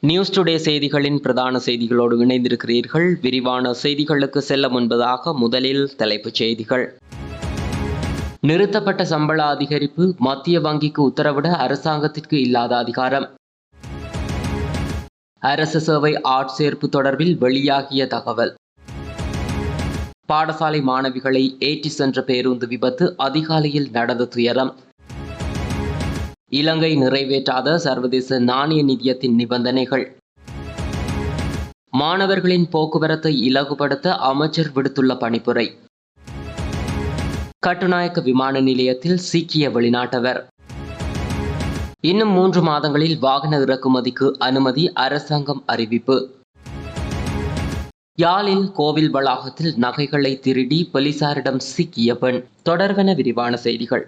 News today செய்திகளின் பிரதான செய்திகளோடு இணைந்திருக்கிறீர்கள். விரிவான செய்திகளுக்கு செல்ல முன்பதாக முதலில் தலைப்புச் செய்திகள். நிறுத்தப்பட்ட சம்பள அதிகரிப்பு, மத்திய வங்கிக்கு உத்தரவிட அரசாங்கத்திற்கு இல்லாத அதிகாரம். அரசு சேவை ஆட்சேர்ப்பு தொடர்பில் வெளியாகிய தகவல். பாடசாலை மாணவிகளை ஏற்றி சென்ற பேருந்து விபத்து, அதிகாலையில் நடந்த துயரம். இலங்கை நிறைவேற்றாத சர்வதேச நாணய நிதியத்தின் நிபந்தனைகள். மாணவர்களின் போக்குவரத்தை இலகுபடுத்த அமைச்சர் விடுத்துள்ள பணிப்புரை. கட்டுநாயக்க விமான நிலையத்தில் சீக்கிய வெளிநாட்டவர். இன்னும் 3 மாதங்களில் வாகன இறக்குமதிக்கு அனுமதி, அரசாங்கம் அறிவிப்பு. யாழில் கோவில் வளாகத்தில் நகைகளை திருடி போலீசாரிடம் சிக்கிய பெண். தொடர்வென விரிவான செய்திகள்.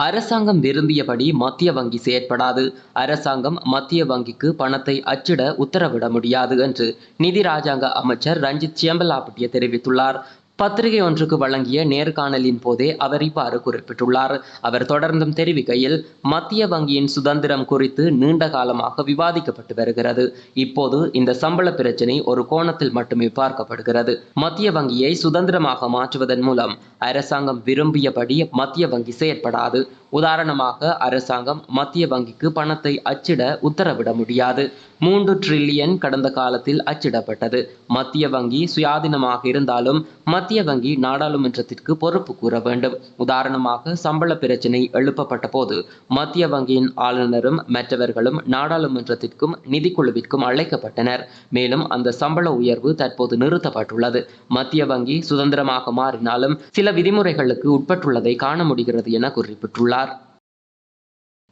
அரசாங்கம் விரும்பியபடி மத்திய வங்கி செயற்படாது. அரசாங்கம் மத்திய வங்கிக்கு பணத்தை அச்சிட உத்தரவிட முடியாது என்று நிதி ராஜாங்க அமைச்சர் ரஞ்சித் சியம்பலாபட்டிய தெரிவித்துள்ளார். பத்திரிகை ஒன்றுக்கு வழங்கிய நேர்காணலின் போதே அவர் இவ்வாறு குறிப்பிட்டுள்ளார். அவர் தொடர்ந்தும் தெரிவிக்கையில், மத்திய வங்கியின் சுதந்திரம் குறித்து நீண்ட காலமாக விவாதிக்கப்பட்டு வருகிறது. இப்போது இந்த சம்பள பிரச்சினை ஒரு கோணத்தில் மட்டுமே பார்க்கப்படுகிறது. மத்திய வங்கியை சுதந்திரமாக மாற்றுவதன் மூலம் அரசாங்கம் விரும்பியபடி மத்திய வங்கி செயற்படாது. உதாரணமாக, அரசாங்கம் மத்திய வங்கிக்கு பணத்தை அச்சிட உத்தரவிட முடியாது. 3 டிரில்லியன் கடந்த காலத்தில் அச்சிடப்பட்டது. மத்திய வங்கி சுயாதீனமாக இருந்தாலும் மத்திய வங்கி நாடாளுமன்றத்திற்கு பொறுப்பு கூற வேண்டும். உதாரணமாக, சம்பள பிரச்சினை எழுப்பப்பட்ட போது மத்திய வங்கியின் ஆளுநரும் மற்றவர்களும் நாடாளுமன்றத்திற்கும் நிதிக்குழுவிற்கும் அழைக்கப்பட்டனர். மேலும் அந்த சம்பள உயர்வு தற்போது நிறுத்தப்பட்டுள்ளது. மத்திய வங்கி சுதந்திரமாக மாறினாலும் சில விதிமுறைகளுக்கு உட்பட்டுள்ளதை காண முடிகிறது என குறிப்பிட்டுள்ளார்.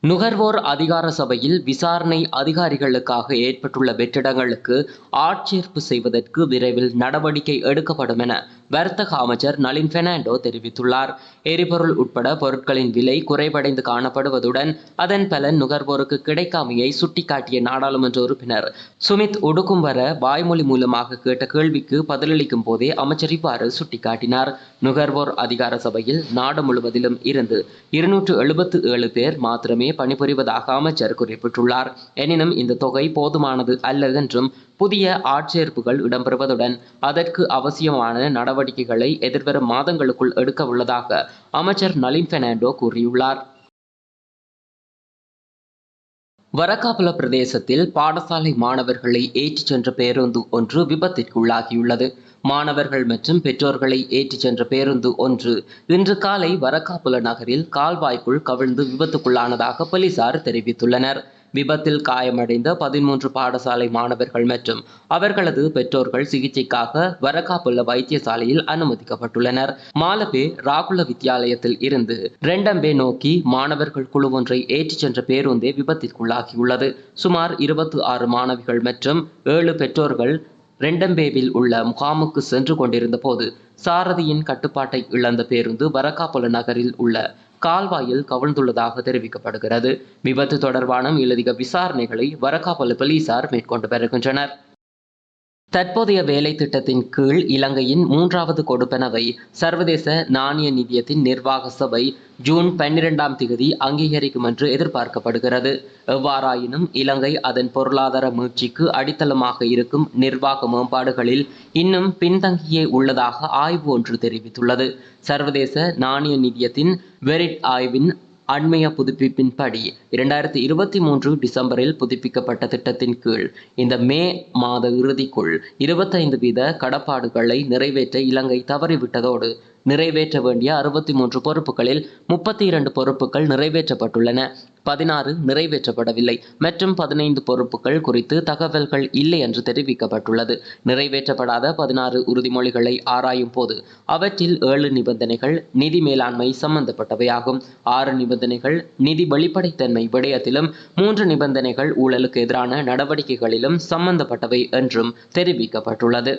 நுகர்வோர் அதிகார சபையில் விசாரணை அதிகாரிகளுக்காக ஏற்பட்டுள்ள வெற்றிடங்களுக்கு ஆட்சேர்ப்பு செய்வதற்கு விரைவில் நடவடிக்கை எடுக்கப்படும் என வர்த்தக அமைச்சர் நளின் பெர்னாண்டோ தெரிவித்துள்ளார். எரிபொருள் உட்பட பொருட்களின் விலை குறைவடைந்து காணப்படுவதுடன் அதன் பலன் நுகர்வோருக்கு கிடைக்காமையை சுட்டிக்காட்டிய நாடாளுமன்ற உறுப்பினர் சுமித் உடுக்கும்வர வாய்மொழி மூலமாக கேட்ட கேள்விக்கு பதிலளிக்கும் போதே அமைச்சர் இவ்வாறு சுட்டிக்காட்டினார். நுகர்வோர் அதிகார சபையில் நாடு முழுவதிலும் இருந்து 277 பேர் மாத்திரமே பணிபுரிவதாக அமைச்சர் குறிப்பிட்டுள்ளார். எனினும் இந்த தொகை போதுமானது அல்ல என்றும் புதிய ஆட்சேர்ப்புகள் இடம்பெறுவதுடன் அதற்கு அவசியமான நடவடிக்கைகளை எதிர்வரும் மாதங்களுக்குள் எடுக்க உள்ளதாக அமைச்சர் நளின் பெர்னாண்டோ கூறியுள்ளார். வரக்காபுல பிரதேசத்தில் பாடசாலை மாணவர்களை ஏற்றிச் சென்ற பேருந்து ஒன்று விபத்திற்குள்ளாகியுள்ளது. மாணவர்கள் மற்றும் பெற்றோர்களை ஏற்றிச் சென்ற பேருந்து ஒன்று இன்று காலை வரக்காபுல நகரில் கால்வாய்க்குள் கவிழ்ந்து விபத்துக்குள்ளானதாக போலீசார் தெரிவித்துள்ளனர். விபத்தில் காயமடைந்த 13 பாடசாலை மாணவர்கள் மற்றும் அவர்களது பெற்றோர்கள் சிகிச்சைக்காக வரக்காபுல வைத்தியசாலையில் அனுமதிக்கப்பட்டுள்ளனர். மாலபே ராகுல வித்தியாலயத்தில் இருந்து ரெண்டம்பே நோக்கி மாணவர்கள் குழு ஒன்றை ஏற்றிச் சென்ற பேருந்தே விபத்திற்குள்ளாகியுள்ளது. சுமார் 26 மாணவிகள் மற்றும் 7 பெற்றோர்கள் ரெண்டம்பேவில் உள்ள முகாமுக்கு சென்று கொண்டிருந்த போது சாரதியின் கட்டுப்பாட்டை இழந்த பேருந்து வரக்காபுல நகரில் உள்ள கால்வாயில் கவிழ்ந்துள்ளதாக தெரிவிக்கப்படுகிறது. விபத்து தொடர்பான மேலதிக விசாரணைகளை வரக்காபுல போலீசார் மேற்கொண்டு வருகின்றனர். தற்போதைய வேலை திட்டத்தின் கீழ் இலங்கையின் 3வது கொடுப்பனவை சர்வதேச நாணய நிதியத்தின் நிர்வாக சபை ஜூன் 12ஆம் தேதி அங்கீகரிக்கும் என்று எதிர்பார்க்கப்படுகிறது. எவ்வாறாயினும் இலங்கை அதன் பொருளாதார மீட்சிக்கு அடித்தளமாக இருக்கும் நிர்வாக மேம்பாடுகளில் இன்னும் பின்தங்கியே உள்ளதாக ஆய்வு ஒன்று தெரிவித்துள்ளது. சர்வதேச நாணய நிதியத்தின் வெரிட் ஆய்வின் அண்மைய புதுப்பிப்பின்படி 2023 டிசம்பரில் புதுப்பிக்கப்பட்ட திட்டத்தின் கீழ் இந்த மே மாத இறுதிக்குள் 25% கடப்பாடுகளை நிறைவேற்ற இலங்கை தவறிவிட்டதோடு நிறைவேற்ற வேண்டிய 63 பொறுப்புகளில் 32 பொறுப்புகள் நிறைவேற்றப்பட்டுள்ளன, 16 நிறைவேற்றப்படவில்லை மற்றும் 15 பொறுப்புகள் குறித்து தகவல்கள் இல்லை என்று தெரிவிக்கப்பட்டுள்ளது. நிறைவேற்றப்படாத 16 உறுதிமொழிகளை ஆராயும் போது அவற்றில் 7 நிபந்தனைகள் நிதி மேலாண்மை சம்பந்தப்பட்டவையாகும். 6 நிபந்தனைகள் நிதி வெளிப்படைத்தன்மை விடயத்திலும் 3 நிபந்தனைகள் ஊழலுக்கு எதிரான நடவடிக்கைகளிலும் சம்பந்தப்பட்டவை என்றும் தெரிவிக்கப்பட்டுள்ளது.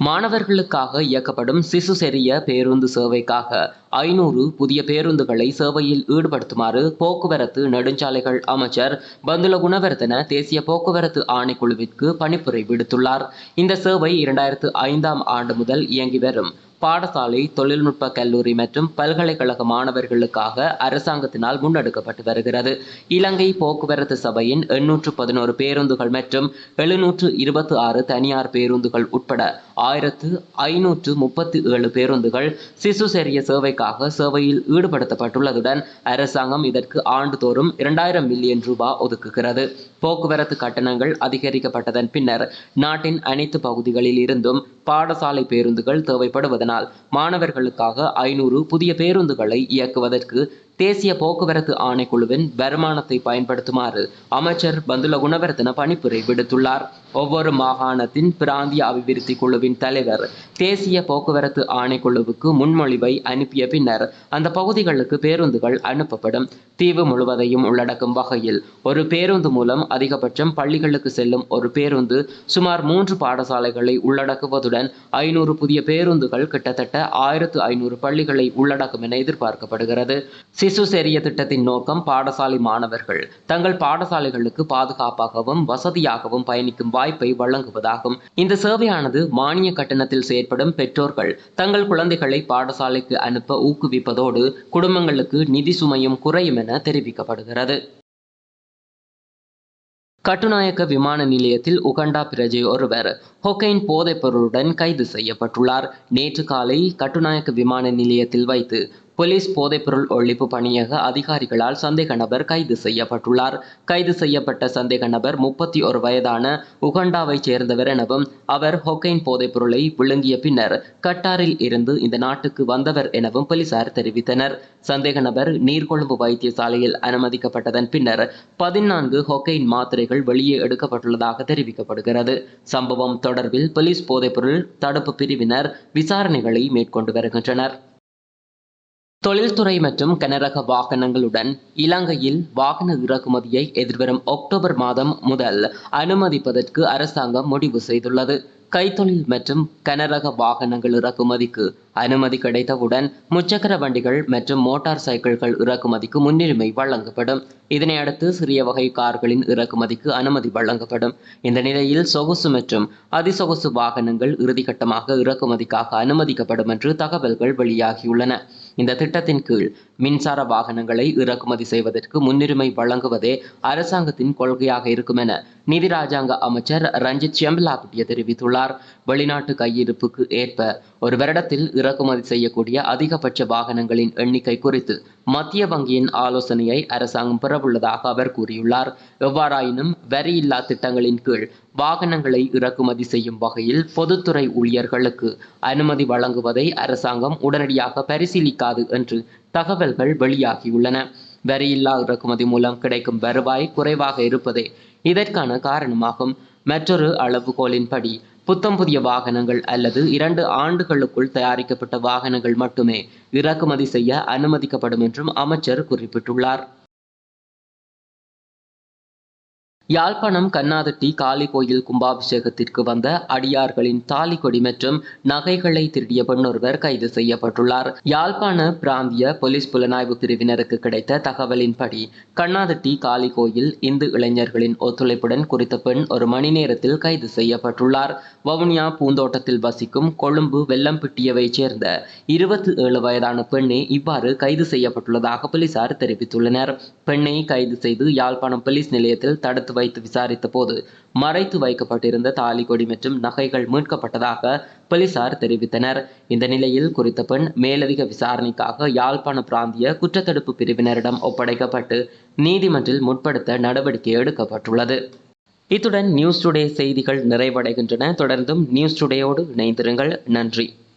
மாணவர்களுக்காக இயக்கப்படும் சிசு செரிய பேருந்து சேவைக்காக 500 புதிய பேருந்துகளை சேவையில் ஈடுபடுத்துமாறு போக்குவரத்து நெடுஞ்சாலைகள் அமைச்சர் பந்துல குணவர்தன தேசிய போக்குவரத்து ஆணைக்குழுவிற்கு பணிப்புரை விடுத்துள்ளார். இந்த சேவை 2005ஆம் ஆண்டு முதல் இயங்கி வரும் பாடசாலை, தொழில்நுட்ப கல்லூரி மற்றும் பல்கலைக்கழக மாணவர்களுக்காக அரசாங்கத்தினால் முன்னெடுக்கப்பட்டு வருகிறது. இலங்கை போக்குவரத்து சபையின் 811 பேருந்துகள் மற்றும் 726 தனியார் பேருந்துகள் உட்பட 1537 பேருந்துகள் சிசு செரிய சேவைக்காக சேவையில் ஈடுபடுத்தப்பட்டுள்ளதுடன் அரசாங்கம் இதற்கு ஆண்டுதோறும் 2000 மில்லியன் ரூபாய் ஒதுக்குகிறது. போக்குவரத்து கட்டணங்கள் அதிகரிக்கப்பட்டதன் பின்னர் நாட்டின் அனைத்து பகுதிகளில் இருந்தும் பாடசாலை பேருந்துகள் தேவைப்படுவதனால் மாணவர்களுக்காக 500 புதிய பேருந்துகளை இயக்குவதற்கு தேசிய போக்குவரத்து ஆணைக்குழுவின் வருமானத்தை பயன்படுத்துமாறு அமைச்சர் பந்துல குணவர்தன பணிப்புரை விடுத்துள்ளார். ஒவ்வொரு மாகாணத்தின் பிராந்திய அபிவிருத்தி குழுவின் தலைவர் தேசிய போக்குவரத்து ஆணைக்குழுவுக்கு முன்மொழிவை அனுப்பிய பின்னர் அந்த பகுதிகளுக்கு பேருந்துகள் அனுப்பப்படும். தீவு முழுவதையும் உள்ளடக்கும் வகையில் ஒரு பேருந்து மூலம் அதிகபட்சம் பள்ளிகளுக்கு செல்லும் ஒரு பேருந்து சுமார் 3 பாடசாலைகளை உள்ளடக்குவதுடன் 500 புதிய பேருந்துகள் கிட்டத்தட்ட 1500 பள்ளிகளை உள்ளடக்கும் என எதிர்பார்க்கப்படுகிறது. சிசு செரிய திட்டத்தின் நோக்கம் பாடசாலை மாணவர்கள் தங்கள் பாடசாலைகளுக்கு பாதுகாப்பாகவும் வசதியாகவும் பயணிக்கும் வாய்ப்பை வழங்குவதாகும். இந்த சேவையானது மானிய கட்டணத்தில் செயற்படும் பெற்றோர்கள் தங்கள் குழந்தைகளை பாடசாலைக்கு அனுப்ப ஊக்குவிப்பதோடு குடும்பங்களுக்கு நிதி சுமையும் குறையும் என தெரிவிக்கப்படுகிறது. கட்டுநாயக்க விமான நிலையத்தில் உகண்டா பிரஜை ஒருவர் கொக்கைன் போதைப் பொருளுடன் கைது செய்யப்பட்டுள்ளார். நேற்று காலை கட்டுநாயக்க விமான நிலையத்தில் வைத்து போலீஸ் போதைப்பொருள் ஒழிப்பு பணியக அதிகாரிகளால் சந்தேக நபர் கைது செய்யப்பட்டுள்ளார். கைது செய்யப்பட்ட சந்தேக நபர் 31 வயதான உகண்டாவைச் சேர்ந்தவர் எனவும் அவர் கொக்கைன் போதைப்பொருளை விழுங்கிய பின்னர் கட்டாரில் இருந்து இந்த நாட்டுக்கு வந்தவர் எனவும் போலீசார் தெரிவித்தனர். சந்தேக நபர் நீர்கொழும்பு வைத்தியசாலையில் அனுமதிக்கப்பட்டதன் பின்னர் 14 கொக்கைன் மாத்திரைகள் வெளியே எடுக்கப்பட்டுள்ளதாக தெரிவிக்கப்படுகிறது. சம்பவம் தொடர்பில் போலீஸ் போதைப்பொருள் தடுப்பு பிரிவினர் விசாரணைகளை மேற்கொண்டு வருகின்றனர். தொழில்துறை மற்றும் கனரக வாகனங்களுடன் இலங்கையில் வாகன இறக்குமதியை எதிர்வரும் அக்டோபர் மாதம் முதல் அனுமதிப்பதற்கு அரசாங்கம் முடிவு செய்துள்ளது. கைத்தொழில் மற்றும் கனரக வாகனங்கள் இறக்குமதிக்கு அனுமதி கிடைத்தவுடன் முச்சக்கர வண்டிகள் மற்றும் மோட்டார் சைக்கிள்கள் இறக்குமதிக்கு முன்னுரிமை வழங்கப்படும். இதனையடுத்து சிறிய வகை கார்களின் இறக்குமதிக்கு அனுமதி வழங்கப்படும். இந்த நிலையில் சொகுசு மற்றும் அதிசொகுசு வாகனங்கள் இறுதிக்கட்டமாக இறக்குமதிக்காக அனுமதிக்கப்படும் என்று தகவல்கள் வெளியாகியுள்ளன. இந்த திட்டத்தின் கீழ் மின்சார வாகனங்களை இறக்குமதி செய்வதற்கு முன்னுரிமை வழங்குவதே அரசாங்கத்தின் கொள்கையாக இருக்கும் என நிதி ராஜாங்க அமைச்சர் ரஞ்சித் செம்பலாபுட்டிய தெரிவித்துள்ளார். வெளிநாட்டு கையிருப்புக்கு ஏற்ப ஒரு வருடத்தில் இறக்குமதி செய்யக்கூடிய அதிகபட்ச வாகனங்களின் எண்ணிக்கை குறித்து மத்திய வங்கியின் ஆலோசனையை அரசாங்கம் பெறவுள்ளதாக அவர் கூறியுள்ளார். எவ்வாறாயினும் வரியில்லா திட்டங்களின் கீழ் வாகனங்களை இறக்குமதி செய்யும் வகையில் பொதுத்துறை ஊழியர்களுக்கு அனுமதி வழங்குவதை அரசாங்கம் உடனடியாக பரிசீலிக்காது என்று தகவல்கள் வெளியாகியுள்ளன. வரியில்லா இறக்குமதி மூலம் கிடைக்கும் வருவாய் குறைவாக இருப்பதே இதற்கான காரணமாகும். மற்றொரு அளவுகோலின்படி புத்தம் புதிய வாகனங்கள் அல்லது 2 ஆண்டுகளுக்குள் தயாரிக்கப்பட்ட வாகனங்கள் மட்டுமே இறக்குமதி செய்ய அனுமதிக்கப்படும் என்றும் அமைச்சர் குறிப்பிட்டுள்ளார். யாழ்ப்பாணம் கண்ணாதட்டி காளி கோயில் கும்பாபிஷேகத்திற்கு வந்த அடியார்களின் தாலிகொடி மற்றும் நகைகளை திருடிய பெண்ணொருவர் கைது செய்யப்பட்டுள்ளார். யாழ்ப்பாண பிராந்திய போலீஸ் புலனாய்வு பிரிவினருக்கு கிடைத்த தகவலின்படி கண்ணாதட்டி காளி கோயில் இந்து இளைஞர்களின் ஒத்துழைப்புடன் குறித்த பெண் ஒரு மணி நேரத்தில் கைது செய்யப்பட்டுள்ளார். வவுனியா பூந்தோட்டத்தில் வசிக்கும் கொழும்பு வெள்ளம்பிட்டியவைச் சேர்ந்த 27 வயதான பெண்ணே இவ்வாறு கைது செய்யப்பட்டுள்ளதாக போலீசார் தெரிவித்துள்ளனர். பெண்ணை கைது செய்து யாழ்ப்பாணம் போலீஸ் நிலையத்தில் தடுத்து வைத்து விசாரித்த போது மறைத்து வைக்கப்பட்டிருந்த தாலிகொடி மற்றும் நகைகள் மீட்கப்பட்டதாக போலீசார் தெரிவித்தனர். இந்த நிலையில் குறித்த பெண் மேலதிக விசாரணைக்காக யாழ்ப்பாண பிராந்திய குற்றத்தடுப்பு பிரிவினரிடம் ஒப்படைக்கப்பட்டு நீதிமன்றில் முற்படுத்த நடவடிக்கை எடுக்கப்பட்டுள்ளது. இத்துடன் நியூஸ் டுடே செய்திகள் நிறைவடைகின்றன. தொடர்ந்தும் நியூஸ் டுடேயோடு இணைந்திருங்கள். நன்றி.